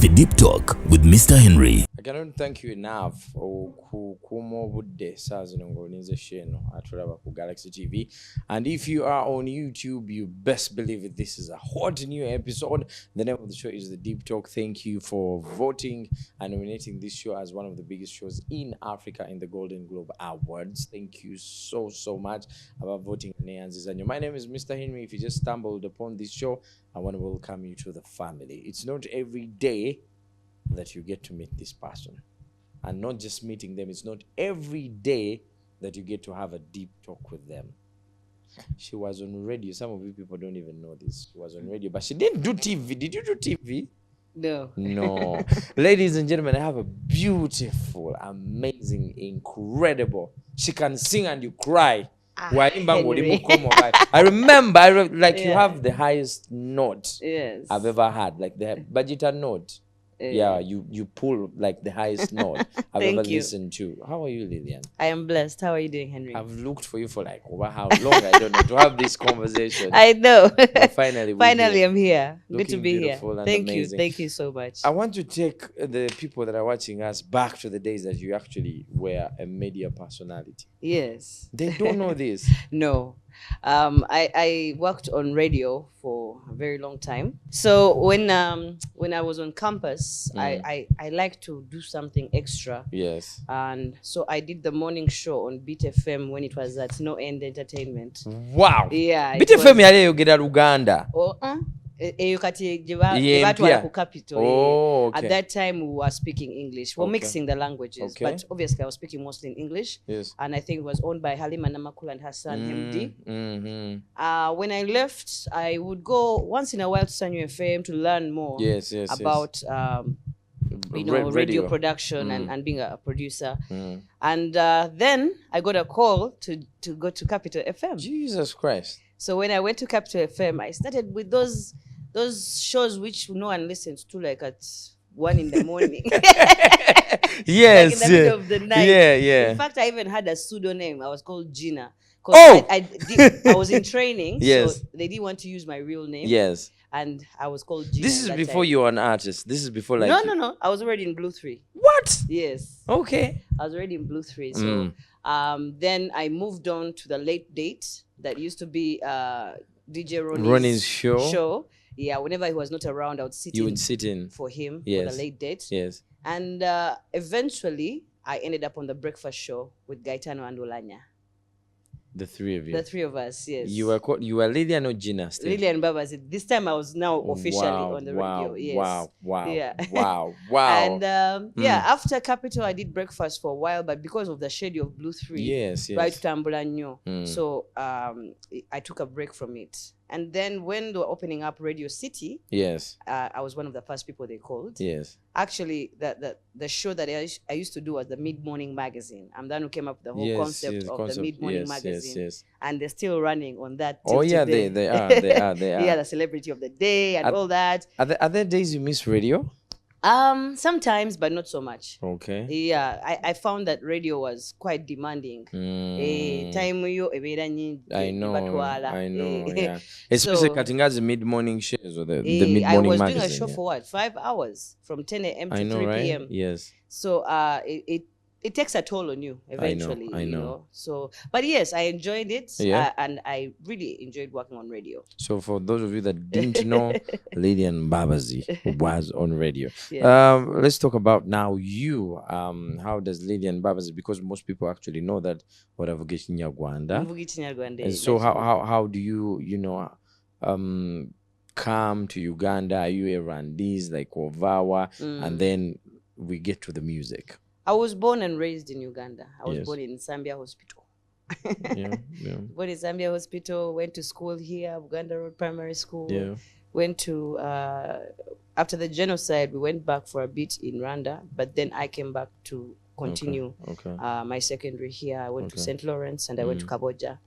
The Deep Talk with Mr. Henry. I cannot thank you enough kumo budde sazino ngonize sheno atulaba ku Galaxy TV. And if you are on YouTube, you best believe it, this is a hot new episode. The name of the show is The Deep Talk. Thank you for voting and nominating this show as one of the biggest shows in Africa in the Golden Globe Awards. Thank you so much about voting. My name is Mr. Henry. If you just stumbled upon this show, I want to welcome you to the family. It's not every day that you get to meet this person, and not just meeting them. It's not every day that you get to have a deep talk with them. She was on radio. Some of you people don't even know this. She was on radio, but she didn't do TV. Did you do TV? No. Ladies and gentlemen, I have a beautiful, amazing, incredible. She can sing and you cry. I remember, you have the highest note I've ever had, like the budgeter note. Yeah, you pull like the highest note I've ever listened to. How are you, Lillian? I am blessed. How are you doing, Henry? I've looked for you for like over how long, I don't know, to have this conversation. I know. But finally I'm here. Good to be here. Thank you so much. I want to take the people that are watching us back to the days that you actually were a media personality. Yes. They don't know this. No. I worked on radio for a very long time. So when I was on campus, I like to do something extra. Yes. And so I did the morning show on Beat FM when it was at No End Entertainment. Wow. Yeah. Beat FM yale yogera Uganda. Okay. At that time we were speaking English. We're mixing the languages, but obviously I was speaking mostly in English. Yes. And I think it was owned by Halima Namakula and her son MD. When I left, I would go once in a while to Sanyu FM to learn more about radio production and being a producer. And then I got a call to go to Capital FM. Jesus Christ. So when I went to Capital FM, I started with those shows which no one listens to, like at 1 in the morning. Yes. Like in the middle of the night. Yeah. In fact, I even had a pseudonym. I was called Gina. I was in training, so they didn't want to use my real name. Yes. And I was called Gina. This is before you were an artist. This is before like... No. I was already in Blue 3. What? Yes. Okay. I was already in Blue 3. So then I moved on to the Late Date. That used to be DJ Ronnie's show. Yeah, whenever he was not around, I would sit in for him for the Late Date. Yes. And eventually, I ended up on the breakfast show with Gaetano and Olanya. The three of you. The three of us, yes. You were Lillian or Gina still? Lillian Mbabazi. This time I was now officially on the radio. Yes. Wow. And after Capital, I did breakfast for a while, but because of the schedule of Blue 3, right to Tambulanyo. So I took a break from it. And then when they were opening up Radio City, I was one of the first people they called. Yes. Actually, the show that I used to do was the Mid-Morning Magazine. I'm the one who came up with the whole concept of the Mid-Morning Magazine. Yes. And they're still running on that. Oh, yeah, they are. Yeah, the celebrity of the day and all that. Are there days you miss radio? Sometimes, but not so much. Okay. Yeah, I found that radio was quite demanding. I know. Yeah. Especially cutting out the mid-morning shows or the mid-morning magazine. I was doing a show for what? 5 hours from 10 a.m. to 3 p.m. Right? Yes. So it takes a toll on you eventually. I know. So, but yes, I enjoyed it, and I really enjoyed working on radio. So for those of you that didn't know, Lillian Mbabazi was on radio. Let's talk about now you. How does Lillian Mbabazi? Because most people actually know that Mvugichi Nyarwanda. So how do you come to Uganda? Are you a Rwandese like Ovawa, and then we get to the music? I was born and raised in Uganda. I was born in Zambia Hospital. Born in Zambia Hospital, went to school here, Uganda Road Primary School. Yeah. Went to, after the genocide, we went back for a bit in Rwanda, but then I came back to continue my secondary here. I went to St. Lawrence and I went to Kaboja.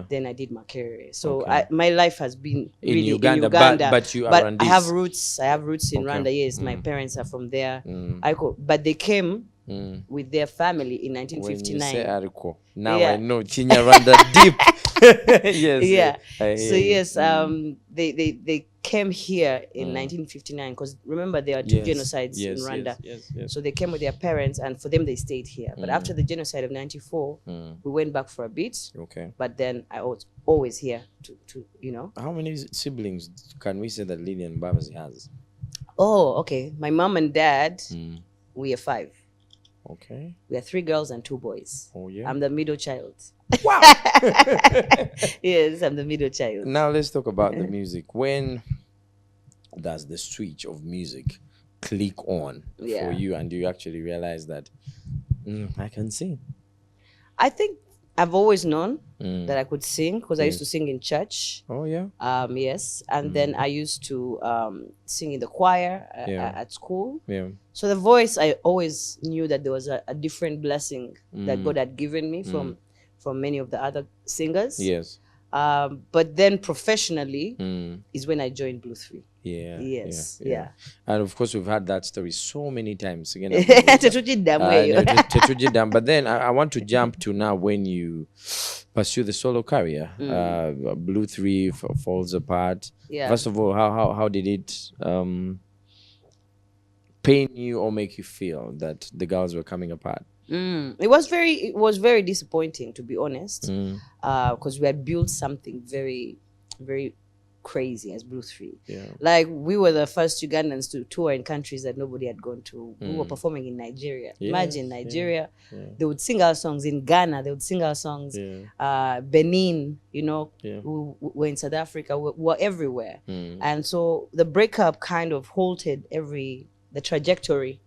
Then I did my career. So my life has been really in Uganda. But you are I have roots. I have roots in Rwanda. Yes, my parents are from there. But they came with their family in 1959. When you say article, now Yeah. I know Chinyaranda deep. Yes. Yeah. I So hear you. yes, they came here in 1959 because remember there are two genocides in Rwanda. Yes. So they came with their parents, and for them they stayed here. But after the genocide of 94, we went back for a bit. Okay. But then I was always here to How many siblings can we say that Lillian Mbabazi has? Oh, okay. My mom and dad, we are 5. Okay. We are 3 girls and 2 boys. Oh yeah. I'm the middle child. Wow. Yes, I'm the middle child. Now let's talk about the music. When does the switch of music click on for you, and do you actually realize that I can sing? I think I've always known that I could sing because I used to sing in church. Oh yeah. Yes, and then I used to sing in the choir at school. Yeah. So the voice, I always knew that there was a different blessing that God had given me from many of the other singers. Yes. But then professionally is when I joined Blue 3. Yeah. Yes. Yeah. Yeah. And of course, we've had that story so many times. Again, but then I want to jump to now when you pursue the solo career. Blue 3 falls apart. Yeah. First of all, how did it pain you or make you feel that the girls were coming apart? It was very disappointing, to be honest, because we had built something very, very crazy as Blue 3. Yeah. Like we were the first Ugandans to tour in countries that nobody had gone to. We were performing in Nigeria. Imagine Nigeria. They would sing our songs in Ghana. They would sing our songs. Benin, we were in South Africa. We were everywhere. And so the breakup kind of halted the trajectory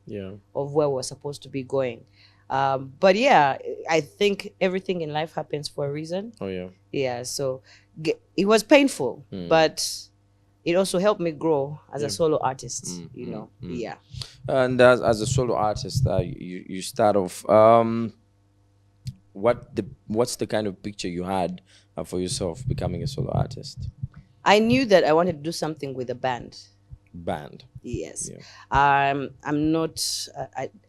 of where we're supposed to be going. But yeah, I think everything in life happens for a reason. Oh yeah. Yeah, so it was painful, but it also helped me grow as a solo artist, Yeah. And as a solo artist, you start off, what's the kind of picture you had for yourself becoming a solo artist? I knew that I wanted to do something with a band. Yes. I'm not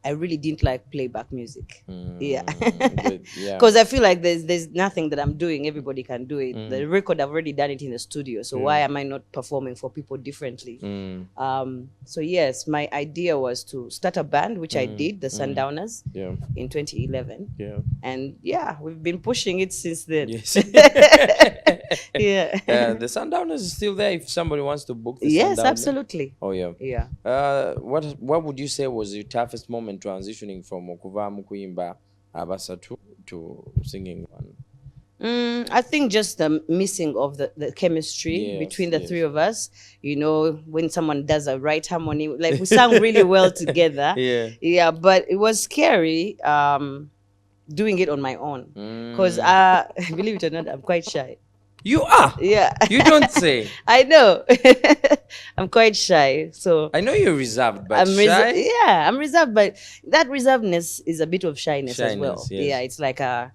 I really didn't like playback music. Because I feel like there's nothing that I'm doing, everybody can do it. The record, I've already done it in the studio, so why am I not performing for people differently? So yes, my idea was to start a band, which I did, the Sundowners, in 2011. And we've been pushing it since then. The Sundowners is still there if somebody wants to book the Yes, Sundowners. absolutely. Oh yeah. What would you say was your toughest moment transitioning from okuva mukuyimba abasa to singing one? I think just the missing of the chemistry between the 3 of us. When someone does a right harmony, like we sang really well together. But it was scary doing it on my own because believe it or not, I'm quite shy. You are? Yeah. You don't say. I know. I'm quite shy. So I know you're reserved, but shy? I'm reserved, but that reservedness is a bit of shyness as well. Yes. Yeah, it's like a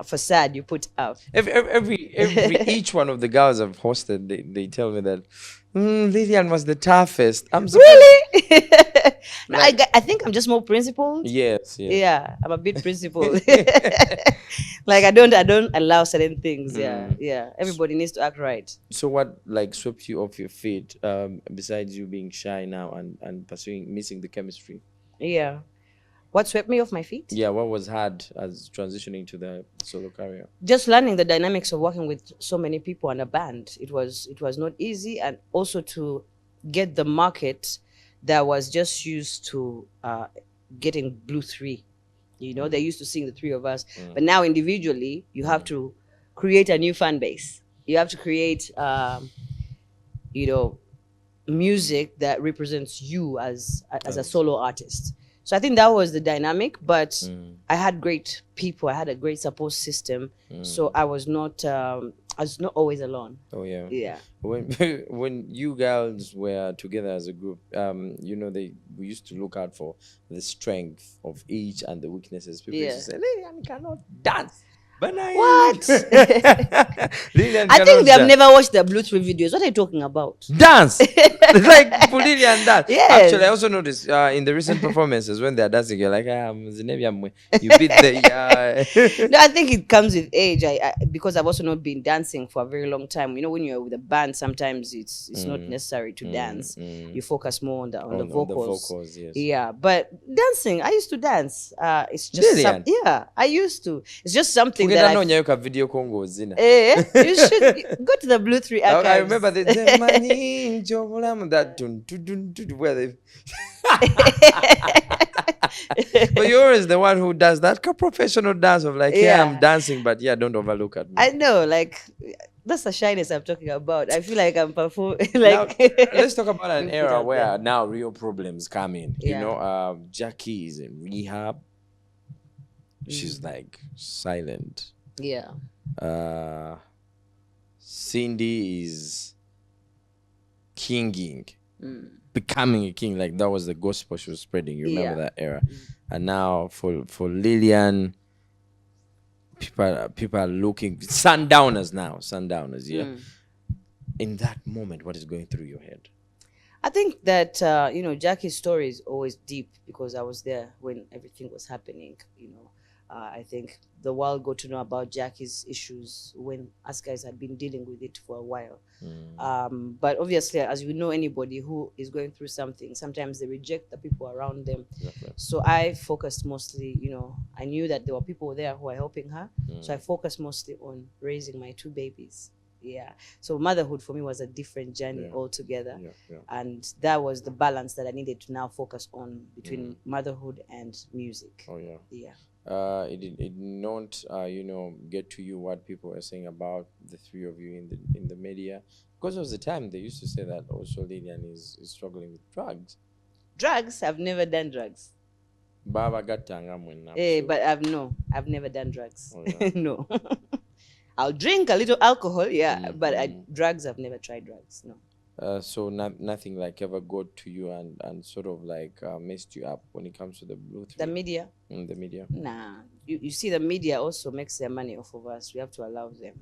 facade you put up. Each one of the girls I've hosted, they tell me that Lillian was the toughest. I'm surprised. Really? I think I'm just more principled. Yes. Yeah, I'm a bit principled. Like I don't allow certain things. Yeah. Everybody needs to act right. So what swept you off your feet besides you being shy now and missing the chemistry? Yeah. What swept me off my feet? Yeah, what was hard as transitioning to the solo career? Just learning the dynamics of working with so many people and a band. It was not easy, and also to get the market that was just used to getting Blue 3. They used to sing the 3 of us, but now individually you have to create a new fan base. You have to create music that represents you as a solo artist. So I think that was the dynamic, but I had great people. I had a great support system. So I was not always alone. Oh yeah. Yeah. When you girls were together as a group, we used to look out for the strength of each and the weaknesses. People used to say, Lillian cannot dance. What? Lillian I think cannot they have dance. never watched the Blue 3 videos. What are you talking about? Dance. Like for Lillian dance. Yes. Actually, I also noticed in the recent performances when they're dancing, you're like, you beat the. No, I think it comes with age. Because I've also not been dancing for a very long time. You know, when you're with a band, sometimes it's not necessary to dance. You focus more on the vocals. Yes. Yeah, but dancing, I used to dance. It's just Lillian? yeah, I used to. It's just something Forget that I know video Congo zina. you should go to the Blue 3 archives. I remember the money that where they. But you're always the one who does that professional dance of like, yeah, I'm dancing, but yeah, don't overlook at me. I know, like that's the shyness I'm talking about. I feel like I'm performing. Like, now, let's talk about an era where now real problems come in. Yeah. You know, Jackie is in rehab. She's like silent. Yeah. Cindy is kinging, becoming a king. Like that was the gospel she was spreading. You remember that era? And now for Lillian, people are looking sundowners now. Sundowners, yeah. In that moment, what is going through your head? I think that you know, Jackie's story is always deep because I was there when everything was happening. You know, I think the world got to know about Jackie's issues when us guys had been dealing with it for a while. But obviously, as you know, anybody who is going through something, sometimes they reject the people around them. Exactly. So I focused mostly, you know, I knew that there were people there who were helping her. So I focused mostly on raising my 2 babies. Yeah. So motherhood for me was a different journey altogether. And that was the balance that I needed to now focus on between motherhood and music. Oh, yeah. Yeah. It did not, you know, get to you what people were saying about the 3 of you in the media, because there was a time they used to say that also Lillian is struggling with drugs. Drugs? I've never done drugs. Baba gatanga mwena. But I've never done drugs. Oh, yeah. No. I'll drink a little alcohol, but drugs, I've never tried drugs. No. So nothing like ever got to you and sort of like messed you up when it comes to the Blue 3? The media? The media. Nah. You see, the media also makes their money off of us. We have to allow them.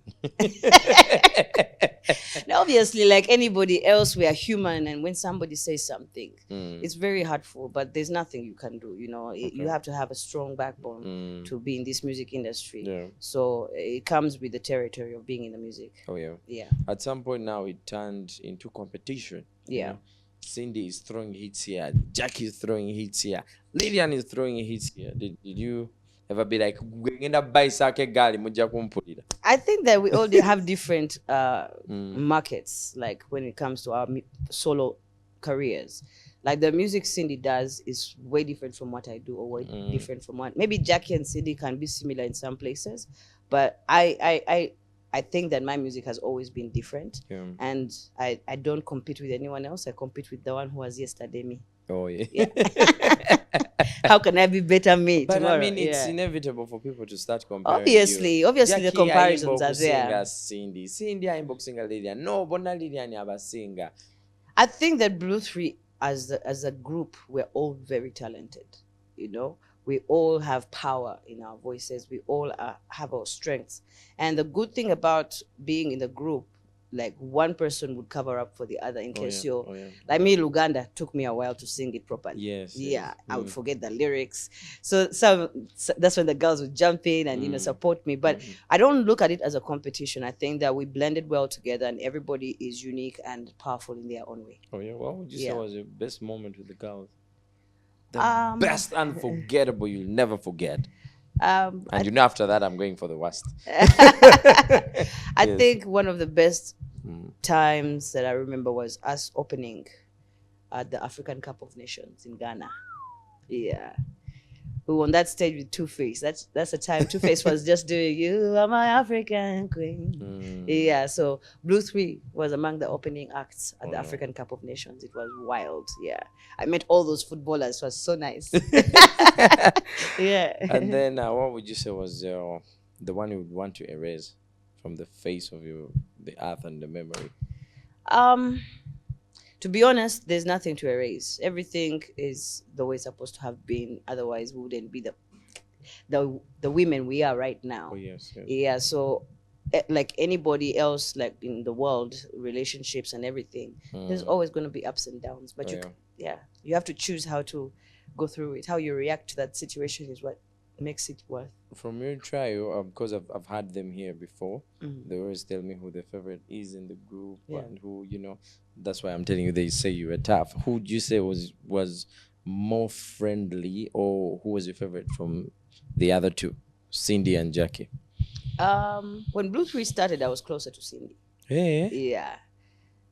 Now, obviously, like anybody else, we are human, and when somebody says something, it's very hurtful, but there's nothing you can do. You know, you have to have a strong backbone to be in this music industry. Yeah. So it comes with the territory of being in the music. Oh, yeah. Yeah. At some point now, it turned into competition. Yeah. You know? Cindy is throwing hits here. Jackie is throwing hits here. Lillian is throwing hits here. Did you ever be like, I think that we all have different markets, like when it comes to our solo careers. Like the music Cindy does is way different from what I do, or way different from what maybe Jackie and Cindy can be similar in some places, but I think that my music has always been different, and I don't compete with anyone else. I compete with the one who was yesterday me. Oh, yeah. How can I be better me tomorrow? I mean, it's inevitable for people to start comparing. Obviously, Jackie, the comparisons are there. Cindy inboxing Lillian. No, but not Lillian abasinga. I think that Blue 3 as a group, we're all very talented. You know, we all have power in our voices. We all have our strengths. And the good thing about being in the group, like one person would cover up for the other in case like me, Luganda took me a while to sing it properly. Yes. I would forget the lyrics. So that's when the girls would jump in and, you know, support me. But I don't look at it as a competition. I think that we blended well together and everybody is unique and powerful in their own way. Oh, yeah. What would you say was your best moment with the girls? The best unforgettable you'll never forget. And you know, after that, I'm going for the worst. I think one of the best times that I remember was us opening at the African Cup of Nations in Ghana. Yeah. We were on that stage with Two-Face. That's the time Two-Face was just doing "You Are My African Queen." Yeah, so Blue 3 was among the opening acts at the African Cup of Nations. It was wild. Yeah, I met all those footballers. It was so nice. Yeah. And then what would you say was the one you would want to erase from the face of the earth and the memory? To be honest, there's nothing to erase. Everything is the way it's supposed to have been. Otherwise, we wouldn't be the women we are right now. Oh, yes. Yeah, so like anybody else, like in the world, relationships and everything, there's always going to be ups and downs, but you have to choose how to go through it. How you react to that situation is what makes it worth. From your trial, because I've had them here before, they always tell me who their favorite is in the group and who, that's why I'm telling you, they say you were tough. Who would you say was more friendly, or who was your favorite from the other two, Cindy and Jackie? When Blue 3 started, I was closer to Cindy. Yeah.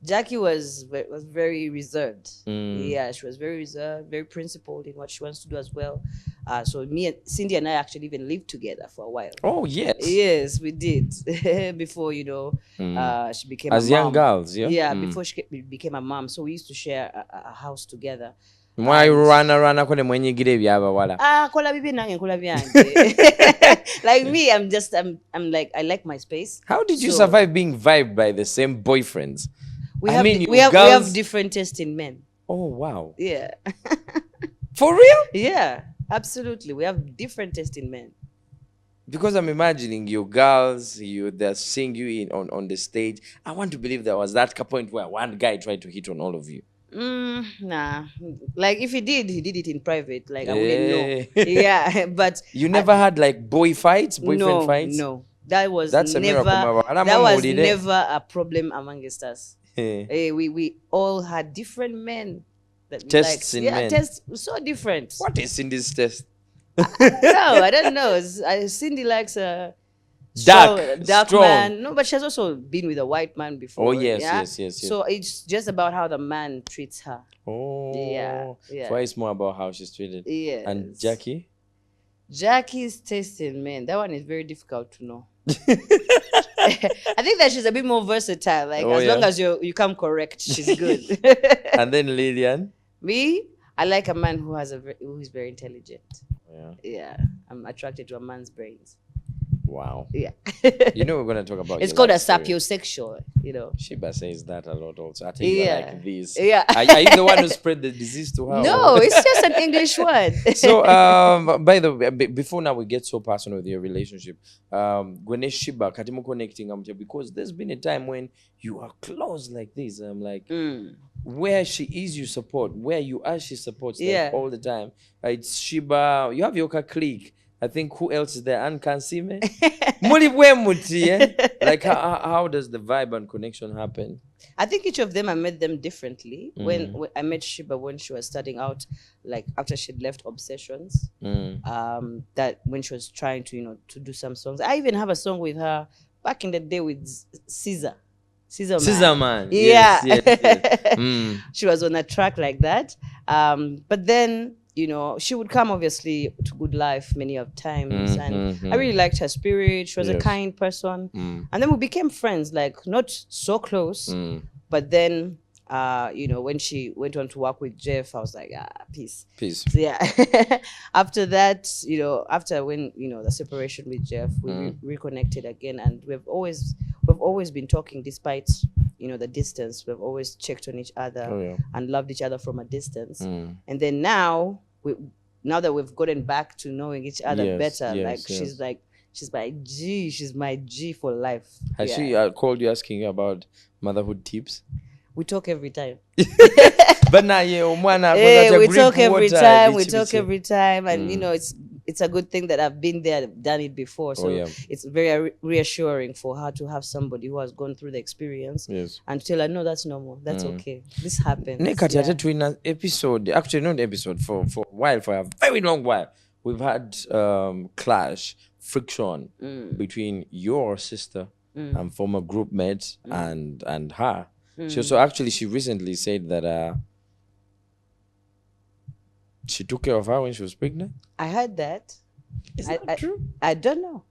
Jackie was very reserved. Yeah, she was very reserved, very principled in what she wants to do as well. So Cindy and I actually even lived together for a while. Oh, yes. Yes, we did. Before, she became as a young mom. Girls, yeah? Yeah, before she became a mom. So we used to share a house together. Why run kone mwenyigira ebyabawala? Kola bibi nange kola byange. Like me, I'm like, I like my space. How did you survive being vibed by the same boyfriends? We have different taste in men. Oh, wow. Yeah. For real? Yeah, absolutely. We have different taste in men. Because I'm imagining you girls, they're seeing you on the stage. I want to believe there was that point where one guy tried to hit on all of you. Nah. Like if he did it in private. Like I wouldn't know. Yeah, but you never had like boyfriend fights? No. That was never never a problem amongst us. We all had different men that we tests liked. in men. Tests so different. What is Cindy's test? No, I don't know. Cindy likes a dark strong man. No, but she has also been with a white man before. Oh, yes. So it's just about how the man treats her. Oh, yeah. So it's more about how she's treated. Yes. And Jackie? Jackie's taste in men, that one is very difficult to know. I think that she's a bit more versatile. Like as long as you come correct, she's good. And then Lillian? Me, I like a man who is very intelligent. Yeah, I'm attracted to a man's brains. Wow. Yeah. We're going to talk about it's called a sapiosexual, Shiba says that a lot also. I think you like this. Yeah. Are you the one who spread the disease to her? No, it's just an English word. So, by the way, before now we get so personal with your relationship, Gwene Shiba, Katimu connecting, because there's been a time when you are close like this. I'm like, where she is, you support. Where you are, she supports. Like, all the time. It's Shiba. You have your clique. I think who else is there? Anne Kansime? Like how does the vibe and connection happen? I think each of them, I met them differently. When I met Shiba when she was starting out, like after she'd left Obsessions, that when she was trying to do some songs. I even have a song with her back in the day with Caesar Man. Yeah. Yes. She was on a track like that. But then she would come obviously to Good Life many of times, and I really liked her spirit. She was a kind person, and then we became friends, like not so close, but then when she went on to work with Jeff, I was like, peace. So, yeah. After that, after when the separation with Jeff, we reconnected again, and we've always been talking despite the distance. We've always checked on each other and loved each other from a distance. And then now that we've gotten back to knowing each other better, she's my G for life. Has she called you asking you about motherhood tips? We talk every time. But now we talk every time, and it's a good thing that I've been there, done it before. So it's very reassuring for her to have somebody who has gone through the experience and tell her, no, that's normal. That's okay. This happens. Actually not episode, for a while, for a very long while, we've had clash, friction between your sister and former group mates and her. She recently said that she took care of her when she was pregnant. I heard that. Is that true? I don't know.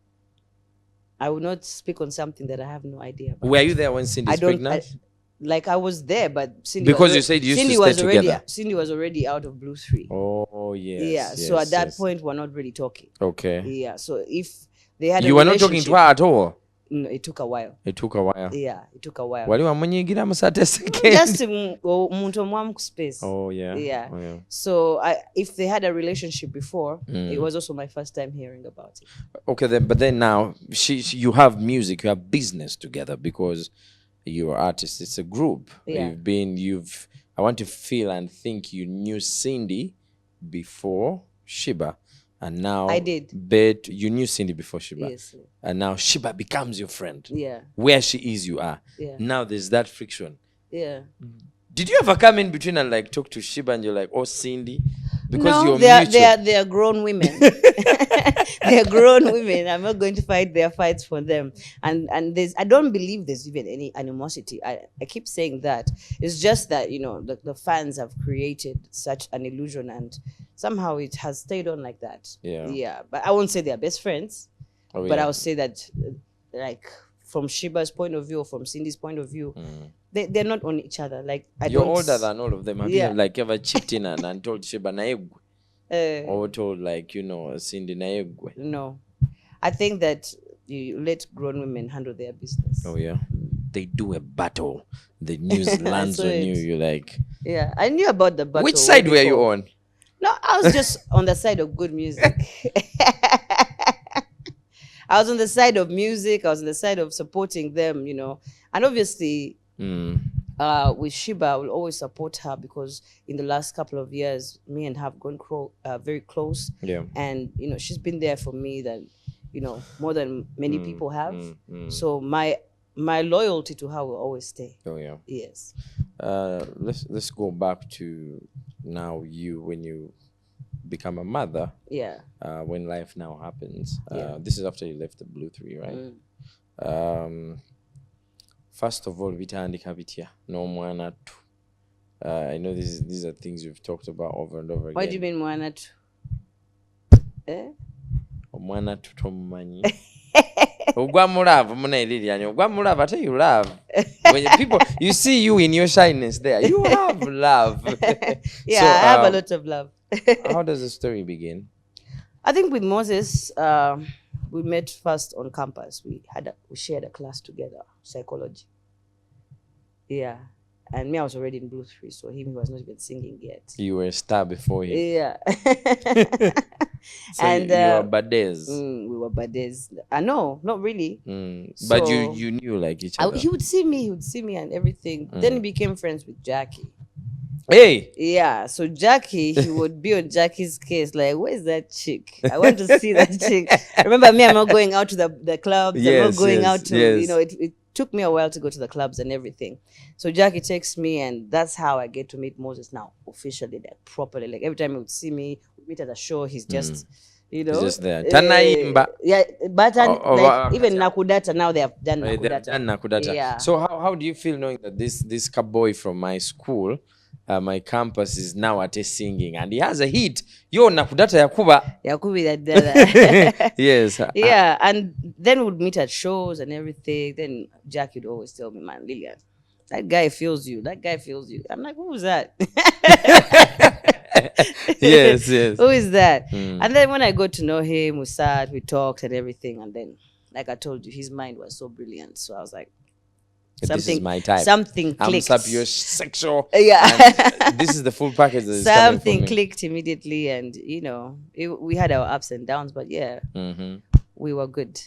I will not speak on something that I have no idea about. Were you there when Cindy was pregnant? I was there, but Cindy you said you used to stay together. Cindy was already out of Blue 3. Oh, yes. Yeah, so at that point, we're not really talking. Okay. Yeah, so if they had you were not talking to her at all? No, it took a while. It took a while. Yeah, it took a while. Wali wamunyigira musate second. Just umuntu omwamu space. Oh yeah. Yeah. Oh, yeah. So if they had a relationship before, it was also my first time hearing about it. Okay, but then now you have music, you have business together because you're artists. It's a group. Yeah. I want to feel and think you knew Cindy before Shiba. And now I did. But you knew Cindy before Shiba. Yes. And now Shiba becomes your friend. Yeah. Where she is, you are. Yeah. Now there's that friction. Yeah. Did you ever come in between and like talk to Shiba and you're like, oh, Cindy? Because no, you're they are grown women. They are grown women. I'm not going to fight their fights for them. And I don't believe there's even any animosity. I keep saying that. It's just that, the fans have created such an illusion and somehow it has stayed on like that. Yeah. Yeah. But I won't say they're best friends. Oh, but yeah. I'll say that like from Shiba's point of view or from Cindy's point of view, they're not on each other. Like you're older than all of them. Have you like ever chipped in and told Shiba naegwe? Or told like, Cindy naegwe? No. I think that you let grown women handle their business. Oh yeah. They do a battle. The news lands on you. You're like, yeah, I knew about the battle. Which side were you on? No, I was just on the side of good music. I was on the side of music. I was on the side of supporting them, And obviously, with Shiba, I will always support her because in the last couple of years, me and her have gone very close. Yeah. And, she's been there for me more than many people have. So my loyalty to her will always stay. Oh, yeah. Yes. Let's go back to now when you become a mother. Yeah. When life now happens. This is after you left the Blue 3, right? First of all, vitandika bitya n'omwana tu. I know these are things we've talked about over and over again. What do you mean mwana tu? Omwana tu tomumanyi. Ogwa mulavu muna Lillian. Ogwa mulavu ate you love. When people you see you in your shyness there, you have love. Yeah, so, I have a lot of love. How does the story begin? I think with Moses, we met first on campus. We shared a class together, psychology. Yeah. And me, I was already in Blue 3, so he was not even singing yet. You were a star before him. Yeah. So and you were buddies. We were buddies. No, not really. But you knew like each other. He would see me and everything. Then we became friends with Jackie. Hey. Yeah, so Jackie, he would be on Jackie's case, like, where's that chick? I want to see that chick. Remember me, I'm not going out to the clubs. Yes, I'm not going out to, yes. It took me a while to go to the clubs and everything. So Jackie takes me, and that's how I get to meet Moses now, officially, like properly. Like every time he would see me, we meet at a show, he's just, He's just there. Tanaimba. Yeah, but even Nakudata, now they have done Nakudata. They have done Nakudata. Yeah. So how do you feel knowing that this cowboy from my school, my campus, is now at a singing and he has a hit? Yo, Nakudata Yakuba. Yakubi. Yes. Yeah, and then we would meet at shows and everything. Then Jack would always tell me, man, Lillian, that guy feels you. That guy feels you. I'm like, who is that? Yes. Who is that? And then when I got to know him, we sat, we talked and everything. And then, like I told you, his mind was so brilliant. So I was like, this is my type. Something clicked. I'm sapiosexual. Yeah. This is the full package. That is something clicked immediately. And, we had our ups and downs. But yeah, we were good.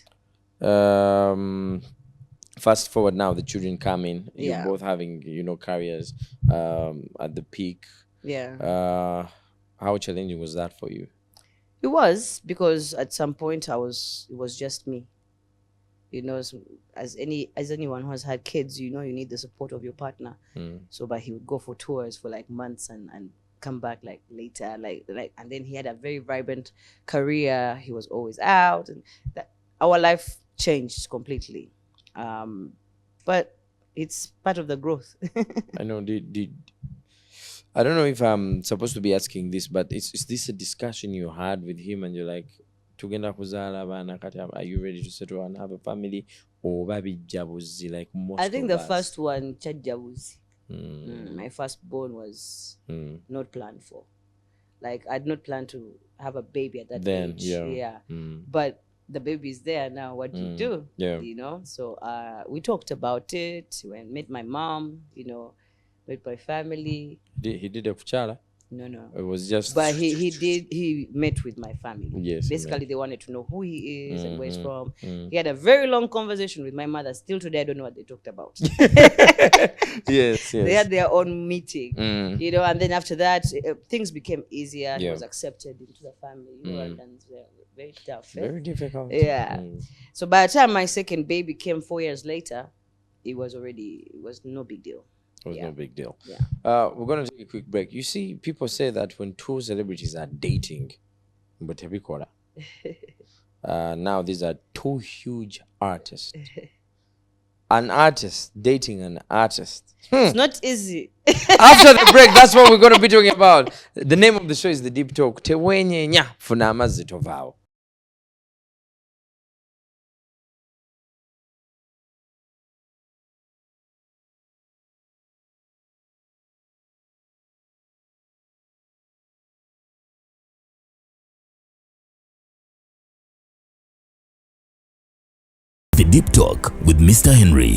Fast forward now, the children come in. Yeah. You're both having, careers at the peak. Yeah. How challenging was that for you? It was, because at some point it was just me. As anyone who has had kids, you need the support of your partner. So, but he would go for tours for like months and come back like later, like, and then he had a very vibrant career. He was always out, and our life changed completely. But it's part of the growth. I know. I don't know if I'm supposed to be asking this, but is this a discussion you had with him and you're like, tugenda kuzala bana kati, are you ready to settle and have a family? Or baby jabuzi like most I think of the us? first one, jabuzi. My firstborn was not planned for. Like, I'd not planned to have a baby at that age. Yeah. Yeah. But the baby is there now. What do you do? Yeah. You know, so we talked about it. When met my mom, you know, met my family. He did a kuchala? No. It was just. But he met with my family. Yes. Basically, they wanted to know who he is and where he's from. Mm. He had a very long conversation with my mother. Still today, I don't know what they talked about. Yes. They had their own meeting, you know, and then after that, things became easier. And he was accepted into the family. You know, and very tough. Very difficult. Yeah. So by the time my second baby came 4 years later, it was no big deal. It was no big deal. Yeah. We're going to take a quick break. You see, people say that when two celebrities are dating, but now these are two huge artists. An artist dating an artist. It's not easy. After the break, that's what we're going to be talking about. The name of the show is The Deep Talk. Tewenye nya funama zitovao. The Deep Talk with Mr. Henry.